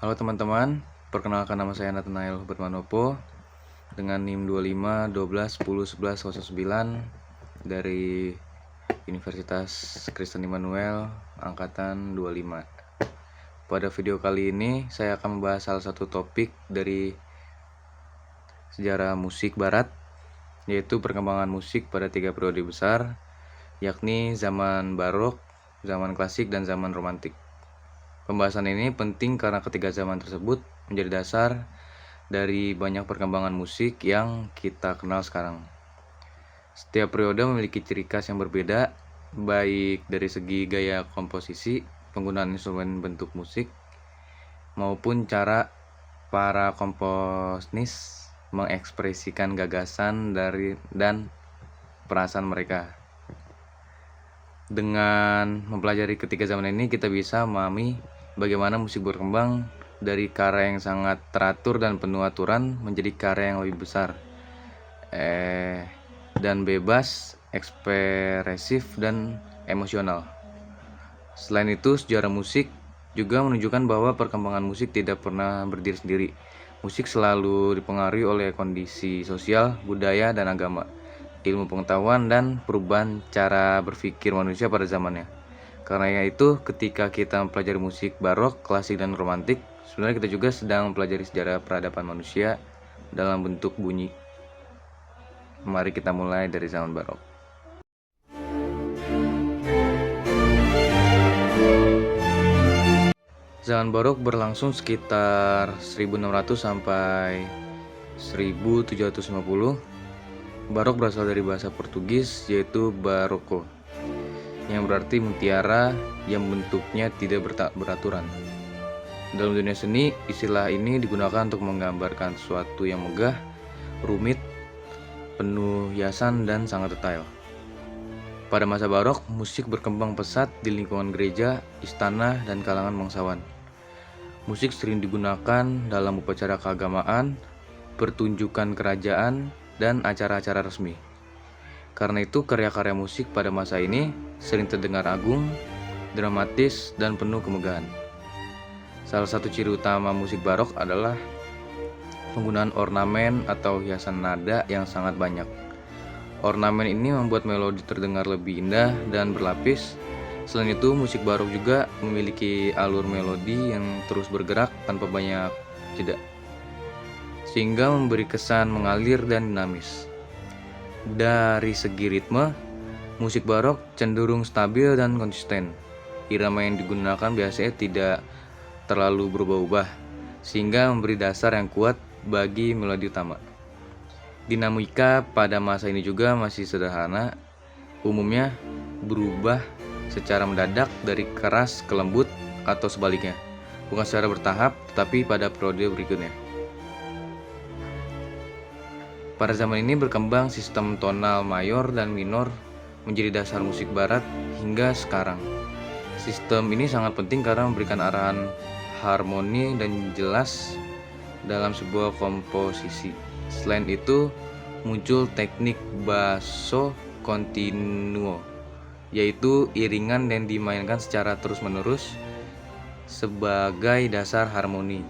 Halo teman-teman, perkenalkan nama saya Nathanael Bermanopo dengan NIM 25 12 10 11 09 dari Universitas Kristen Immanuel angkatan 25. Pada video kali ini saya akan membahas salah satu topik dari sejarah musik barat, yaitu perkembangan musik pada 3 periode besar, yakni zaman barok, zaman klasik, dan zaman romantik. Pembahasan ini penting karena ketiga zaman tersebut menjadi dasar dari banyak perkembangan musik yang kita kenal sekarang. Setiap periode memiliki ciri khas yang berbeda, baik dari segi gaya komposisi, penggunaan instrumen bentuk musik, maupun cara para komponis mengekspresikan gagasan dan perasaan mereka. Dengan mempelajari ketiga zaman ini, kita bisa memahami bagaimana musik berkembang dari karya yang sangat teratur dan penuh aturan menjadi karya yang lebih besar, dan bebas, ekspresif, dan emosional. Selain itu, sejarah musik juga menunjukkan bahwa perkembangan musik tidak pernah berdiri sendiri. Musik selalu dipengaruhi oleh kondisi sosial, budaya, dan agama, ilmu pengetahuan, dan perubahan cara berpikir manusia pada zamannya. Karena itu, ketika kita mempelajari musik barok, klasik, dan romantik, sebenarnya kita juga sedang mempelajari sejarah peradaban manusia dalam bentuk bunyi. Mari kita mulai dari zaman barok. Zaman barok berlangsung sekitar 1600 sampai 1750. Barok berasal dari bahasa Portugis, yaitu barroco, yang berarti mutiara yang bentuknya tidak beraturan. Dalam dunia seni, istilah ini digunakan untuk menggambarkan sesuatu yang megah, rumit, penuh hiasan, dan sangat detail. Pada masa barok, musik berkembang pesat di lingkungan gereja, istana, dan kalangan bangsawan. Musik sering digunakan dalam upacara keagamaan, pertunjukan kerajaan, dan acara-acara resmi. Karena itu, karya-karya musik pada masa ini sering terdengar agung, dramatis, dan penuh kemegahan. Salah satu ciri utama musik barok adalah penggunaan ornamen atau hiasan nada yang sangat banyak. Ornamen ini membuat melodi terdengar lebih indah dan berlapis. Selain itu, musik barok juga memiliki alur melodi yang terus bergerak tanpa banyak jeda, sehingga memberi kesan mengalir dan dinamis. Dari segi ritme, musik barok cenderung stabil dan konsisten. Irama yang digunakan biasanya tidak terlalu berubah-ubah, sehingga memberi dasar yang kuat bagi melodi utama. Dinamika pada masa ini juga masih sederhana, umumnya berubah secara mendadak dari keras ke lembut atau sebaliknya, bukan secara bertahap, tetapi pada periode berikutnya. Pada zaman ini berkembang sistem tonal mayor dan minor menjadi dasar musik barat hingga sekarang. Sistem ini sangat penting karena memberikan arahan harmoni dan jelas dalam sebuah komposisi. Selain itu, muncul teknik basso continuo, yaitu iringan yang dimainkan secara terus-menerus sebagai dasar harmoni.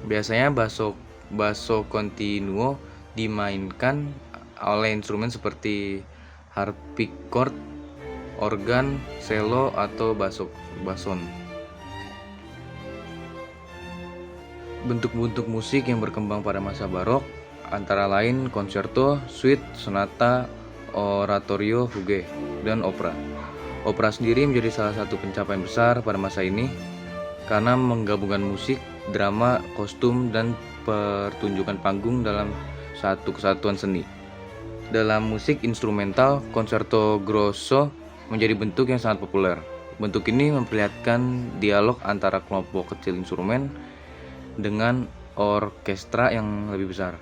Biasanya basso continuo dimainkan oleh instrumen seperti harpsichord, organ, cello, atau bason. Bentuk-bentuk musik yang berkembang pada masa barok antara lain concerto, suite, sonata, oratorio, fugue, dan opera. Opera sendiri menjadi salah satu pencapaian besar pada masa ini karena menggabungkan musik, drama, kostum, dan pertunjukan panggung dalam satu kesatuan seni. Dalam musik instrumental, concerto grosso menjadi bentuk yang sangat populer. Bentuk ini memperlihatkan dialog antara kelompok kecil instrumen dengan orkestra yang lebih besar.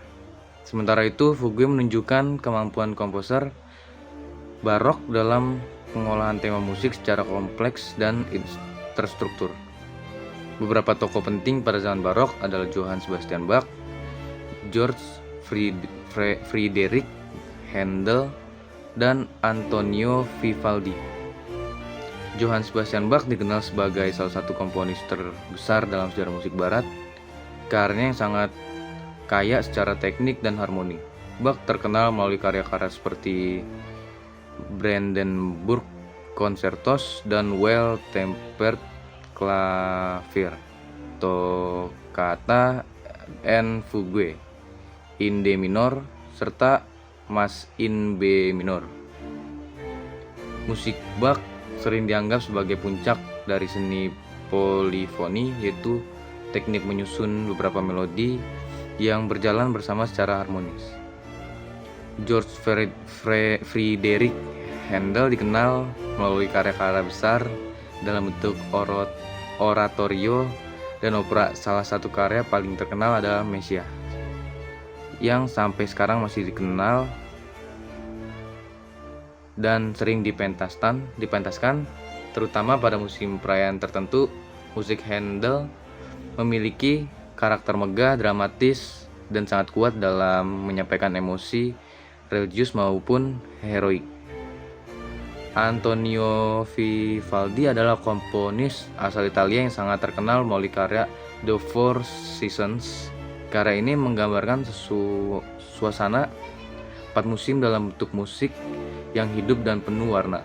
Sementara itu, fugue menunjukkan kemampuan komposer barok dalam pengolahan tema musik secara kompleks dan terstruktur. Beberapa tokoh penting pada zaman barok adalah Johann Sebastian Bach, George Friedrich Handel, dan Antonio Vivaldi. Johann Sebastian Bach dikenal sebagai salah satu komponis terbesar dalam sejarah musik barat. Karyanya yang sangat kaya secara teknik dan harmoni. Bach terkenal melalui karya-karya seperti Brandenburg Concertos dan Well Tempered Clavier, Toccata and Fugue in D minor, serta Mass in B minor. Musik Bach sering dianggap sebagai puncak dari seni polifoni, yaitu teknik menyusun beberapa melodi yang berjalan bersama secara harmonis. George Friedrich Handel dikenal melalui karya-karya besar dalam bentuk oratorio dan opera. Salah satu karya paling terkenal adalah Messiah, yang sampai sekarang masih dikenal dan sering dipentaskan terutama pada musim perayaan tertentu. Musik Handel memiliki karakter megah, dramatis, dan sangat kuat dalam menyampaikan emosi religius maupun heroik. Antonio Vivaldi adalah komponis asal Italia yang sangat terkenal melalui karya The Four Seasons. Karya ini menggambarkan suasana 4 musim dalam bentuk musik yang hidup dan penuh warna.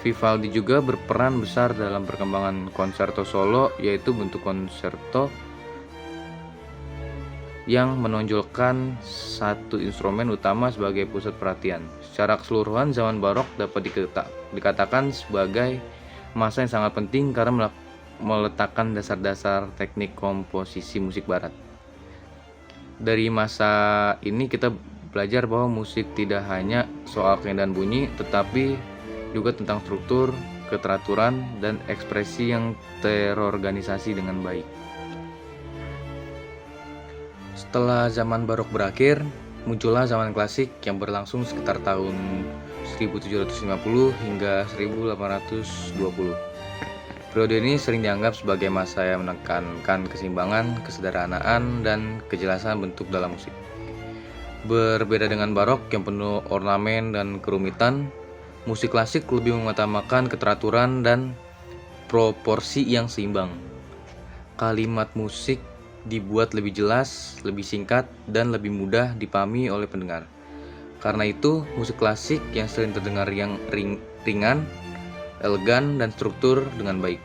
Vivaldi juga berperan besar dalam perkembangan konserto solo, yaitu bentuk konserto yang menonjolkan satu instrumen utama sebagai pusat perhatian. Secara keseluruhan, zaman barok dapat dikatakan sebagai masa yang sangat penting karena meletakkan dasar-dasar teknik komposisi musik barat. Dari masa ini kita belajar bahwa musik tidak hanya soal keindahan bunyi, tetapi juga tentang struktur, keteraturan, dan ekspresi yang terorganisasi dengan baik. Setelah zaman barok berakhir, muncullah zaman klasik yang berlangsung sekitar tahun 1750 hingga 1820. Periode ini sering dianggap sebagai masa yang menekankan keseimbangan, kesederhanaan, dan kejelasan bentuk dalam musik. Berbeda dengan barok yang penuh ornamen dan kerumitan, musik klasik lebih mengutamakan keteraturan dan proporsi yang seimbang. Kalimat musik dibuat lebih jelas, lebih singkat, dan lebih mudah dipahami oleh pendengar. Karena itu, musik klasik yang sering terdengar yang ringan, elegan, dan struktur dengan baik.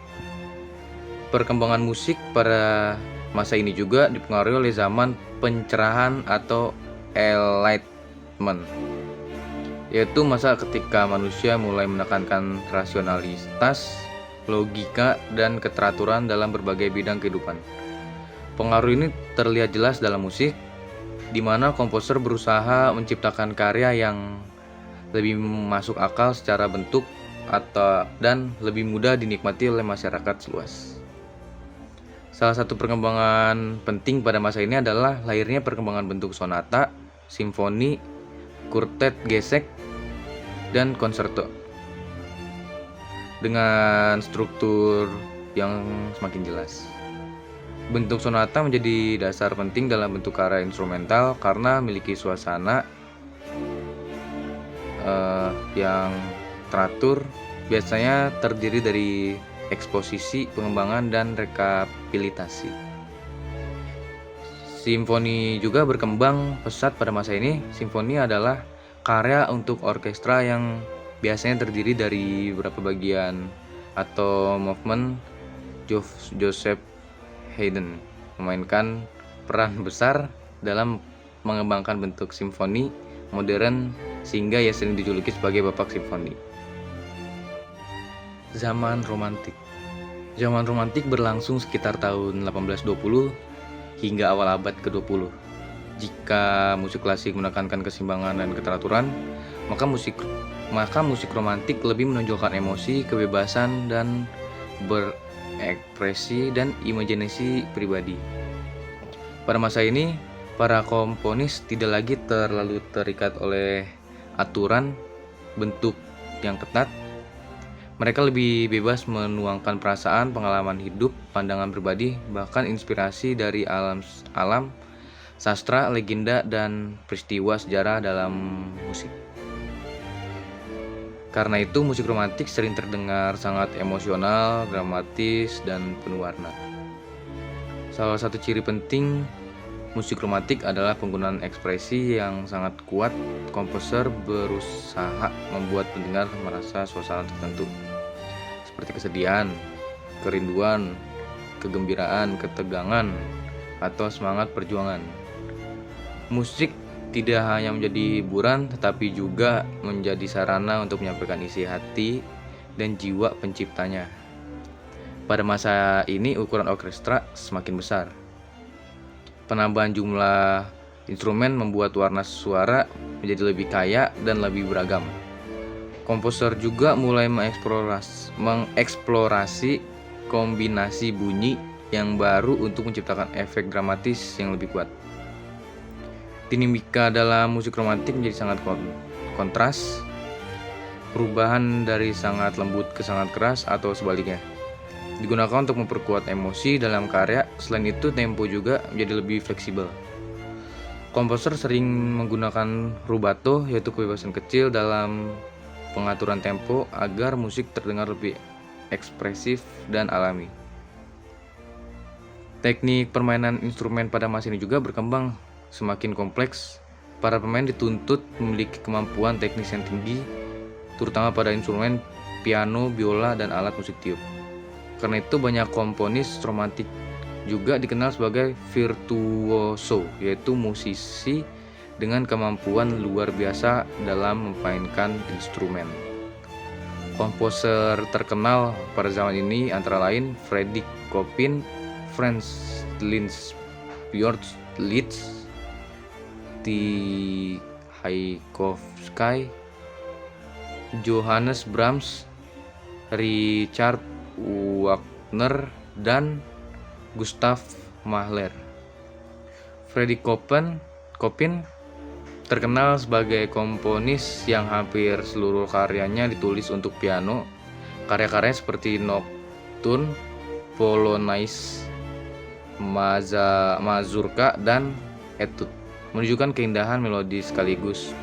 Perkembangan musik pada masa ini juga dipengaruhi oleh zaman pencerahan atau Enlightenment, yaitu masa ketika manusia mulai menekankan rasionalitas, logika, dan keteraturan dalam berbagai bidang kehidupan. Pengaruh ini terlihat jelas dalam musik, di mana komposer berusaha menciptakan karya yang lebih masuk akal secara bentuk dan lebih mudah dinikmati oleh masyarakat luas. Salah satu perkembangan penting pada masa ini adalah lahirnya perkembangan bentuk sonata, simfoni, quartet gesek, dan konserto dengan struktur yang semakin jelas. Bentuk sonata menjadi dasar penting dalam bentuk karya instrumental karena memiliki suasana yang teratur, biasanya terdiri dari eksposisi, pengembangan, dan rekapitulasi. Simfoni juga berkembang pesat pada masa ini. Simfoni adalah karya untuk orkestra yang biasanya terdiri dari beberapa bagian atau movement. Joseph Haydn memainkan peran besar dalam mengembangkan bentuk simfoni modern sehingga ia sering dijuluki sebagai bapak simfoni. Zaman romantik. Zaman romantik berlangsung sekitar tahun 1820 hingga awal abad ke-20. Jika musik klasik menekankan keseimbangan dan keteraturan, maka musik romantik lebih menonjolkan emosi, kebebasan, dan berekspresi dan imajinasi pribadi. Pada masa ini, para komponis tidak lagi terlalu terikat oleh aturan bentuk yang ketat. Mereka lebih bebas menuangkan perasaan, pengalaman hidup, pandangan pribadi, bahkan inspirasi dari alam, sastra, legenda, dan peristiwa sejarah dalam musik. Karena itu musik romantik sering terdengar sangat emosional, dramatis, dan penuh warna. Salah satu ciri penting musik romantik adalah penggunaan ekspresi yang sangat kuat. Komposer berusaha membuat pendengar merasa suasana tertentu, seperti kesedihan, kerinduan, kegembiraan, ketegangan, atau semangat perjuangan. Musik tidak hanya menjadi hiburan, tetapi juga menjadi sarana untuk menyampaikan isi hati dan jiwa penciptanya. Pada masa ini, ukuran orkestra semakin besar. Penambahan jumlah instrumen membuat warna suara menjadi lebih kaya dan lebih beragam. Komposer juga mulai mengeksplorasi kombinasi bunyi yang baru untuk menciptakan efek dramatis yang lebih kuat. Dinamika dalam musik romantik menjadi sangat kontras, perubahan dari sangat lembut ke sangat keras atau sebaliknya. Digunakan untuk memperkuat emosi dalam karya. Selain itu, tempo juga menjadi lebih fleksibel. Komposer sering menggunakan rubato, yaitu kebebasan kecil dalam pengaturan tempo agar musik terdengar lebih ekspresif dan alami. Teknik permainan instrumen pada masa ini juga berkembang semakin kompleks. Para pemain dituntut memiliki kemampuan teknis yang tinggi, terutama pada instrumen piano, biola, dan alat musik tiup. Karena itu banyak komponis romantik juga dikenal sebagai virtuoso, yaitu musisi dengan kemampuan luar biasa dalam memainkan instrumen. Komposer terkenal pada zaman ini antara lain Frédéric Chopin, Franz Liszt, Tchaikovsky, Johannes Brahms, Richard Wagner, dan Gustav Mahler. Frédéric Chopin terkenal sebagai komponis yang hampir seluruh karyanya ditulis untuk piano. Karya-karya seperti Nocturne, Polonaise, Mazurka, dan Etude menunjukkan keindahan melodi sekaligus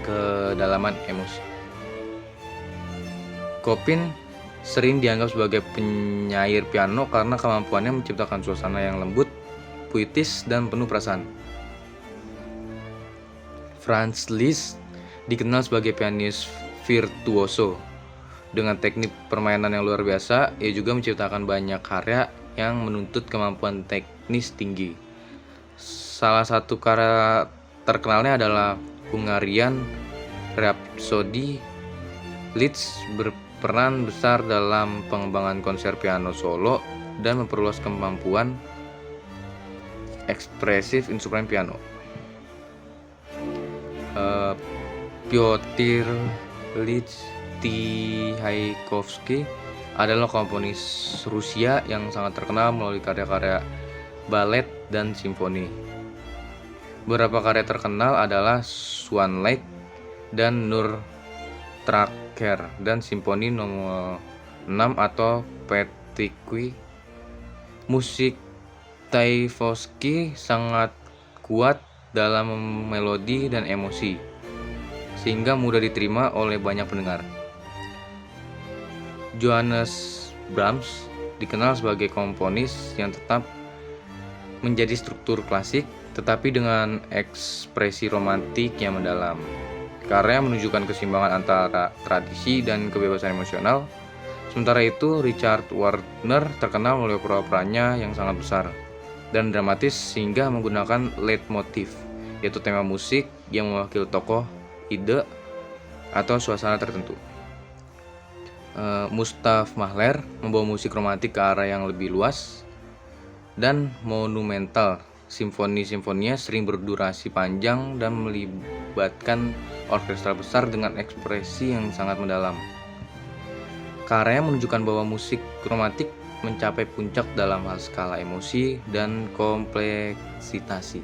kedalaman emosi. Chopin sering dianggap sebagai penyair piano karena kemampuannya menciptakan suasana yang lembut, puitis, dan penuh perasaan. Franz Liszt dikenal sebagai pianis virtuoso. Dengan teknik permainan yang luar biasa, ia juga menciptakan banyak karya yang menuntut kemampuan teknis tinggi. Salah satu karya terkenalnya adalah Hungarian Rhapsody. Liszt berperan besar dalam pengembangan konser piano solo dan memperluas kemampuan ekspresif instrumen piano. Piotr Ilyich Tchaikovsky adalah komponis Rusia yang sangat terkenal melalui karya-karya balet dan simfoni. Beberapa karya terkenal adalah Swan Lake dan Nutcracker, dan simfoni nomor 6 atau Petticoat. Musik Tchaikovsky sangat kuat dalam melodi dan emosi, sehingga mudah diterima oleh banyak pendengar. Johannes Brahms dikenal sebagai komponis yang tetap menjadi struktur klasik, tetapi dengan ekspresi romantik yang mendalam. Karya menunjukkan keseimbangan antara tradisi dan kebebasan emosional. Sementara itu, Richard Wagner terkenal melalui opera-operanya yang sangat besar dan dramatis, sehingga menggunakan leitmotif, yaitu tema musik yang mewakili tokoh, ide, atau suasana tertentu. Gustav Mahler membawa musik romantik ke arah yang lebih luas dan monumental. Simfoni-simfoninya sering berdurasi panjang dan melibatkan orkestra besar dengan ekspresi yang sangat mendalam. Karyanya menunjukkan bahwa musik romantik mencapai puncak dalam hal skala emosi dan kompleksitas.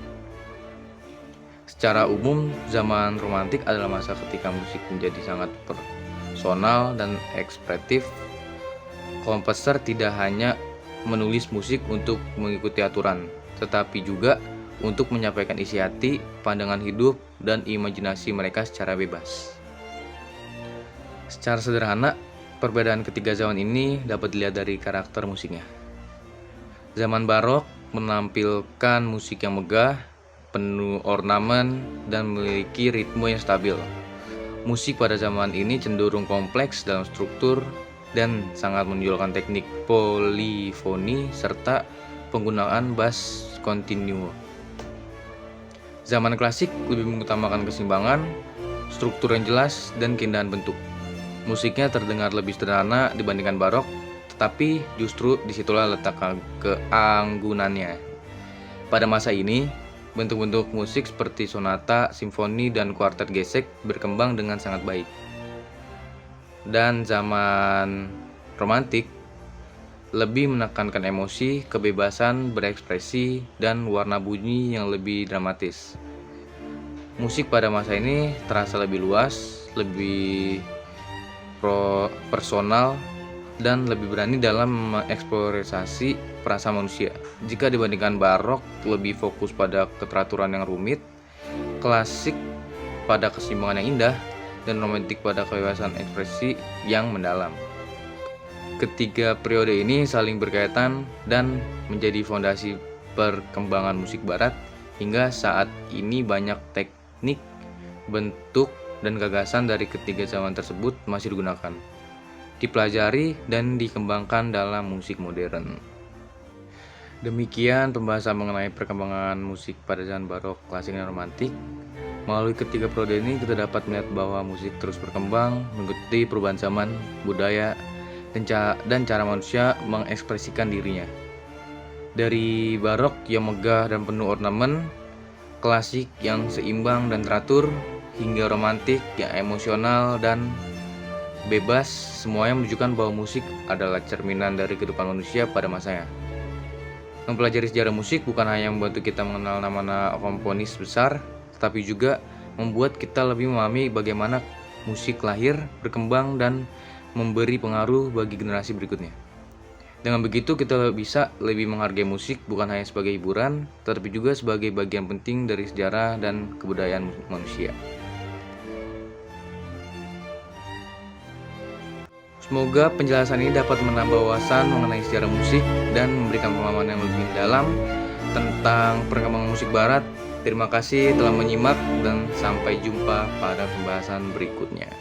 Secara umum, zaman romantik adalah masa ketika musik menjadi sangat personal dan ekspresif. Komposer tidak hanya menulis musik untuk mengikuti aturan, tetapi juga untuk menyampaikan isi hati, pandangan hidup, dan imajinasi mereka secara bebas. Secara sederhana, perbedaan ketiga zaman ini dapat dilihat dari karakter musiknya. Zaman barok menampilkan musik yang megah, penuh ornamen, dan memiliki ritme yang stabil. Musik pada zaman ini cenderung kompleks dalam struktur dan sangat menonjolkan teknik polifoni serta penggunaan bass continuo. Zaman klasik lebih mengutamakan keseimbangan, struktur yang jelas, dan keindahan bentuk. Musiknya terdengar lebih sederhana dibandingkan barok, tetapi justru disitulah letak keanggunannya. Pada masa ini, bentuk-bentuk musik seperti sonata, simfoni, dan kuartet gesek berkembang dengan sangat baik. Dan zaman romantik lebih menekankan emosi, kebebasan berekspresi, dan warna bunyi yang lebih dramatis. Musik pada masa ini terasa lebih luas, lebih personal, dan lebih berani dalam mengeksplorasi perasaan manusia. Jika dibandingkan barok lebih fokus pada keteraturan yang rumit, klasik pada keseimbangan yang indah, dan romantik pada kebebasan ekspresi yang mendalam. Ketiga periode ini saling berkaitan dan menjadi fondasi perkembangan musik barat hingga saat ini. Banyak teknik, bentuk, dan gagasan dari ketiga zaman tersebut masih digunakan, dipelajari, dan dikembangkan dalam musik modern. Demikian pembahasan mengenai perkembangan musik pada zaman barok, klasik, dan romantik. Melalui ketiga periode ini kita dapat melihat bahwa musik terus berkembang mengikuti perubahan zaman, budaya, dan cara manusia mengekspresikan dirinya. Dari barok yang megah dan penuh ornamen, klasik yang seimbang dan teratur, hingga romantik yang emosional dan bebas, semuanya menunjukkan bahwa musik adalah cerminan dari kehidupan manusia pada masanya. Mempelajari sejarah musik bukan hanya membantu kita mengenal nama-nama komponis besar, tetapi juga membuat kita lebih memahami bagaimana musik lahir, berkembang, dan memberi pengaruh bagi generasi berikutnya. Dengan begitu kita bisa lebih menghargai musik bukan hanya sebagai hiburan, tetapi juga sebagai bagian penting dari sejarah dan kebudayaan manusia. Semoga penjelasan ini dapat menambah wawasan mengenai sejarah musik dan memberikan pemahaman yang lebih dalam tentang perkembangan musik barat. Terima kasih telah menyimak dan sampai jumpa pada pembahasan berikutnya.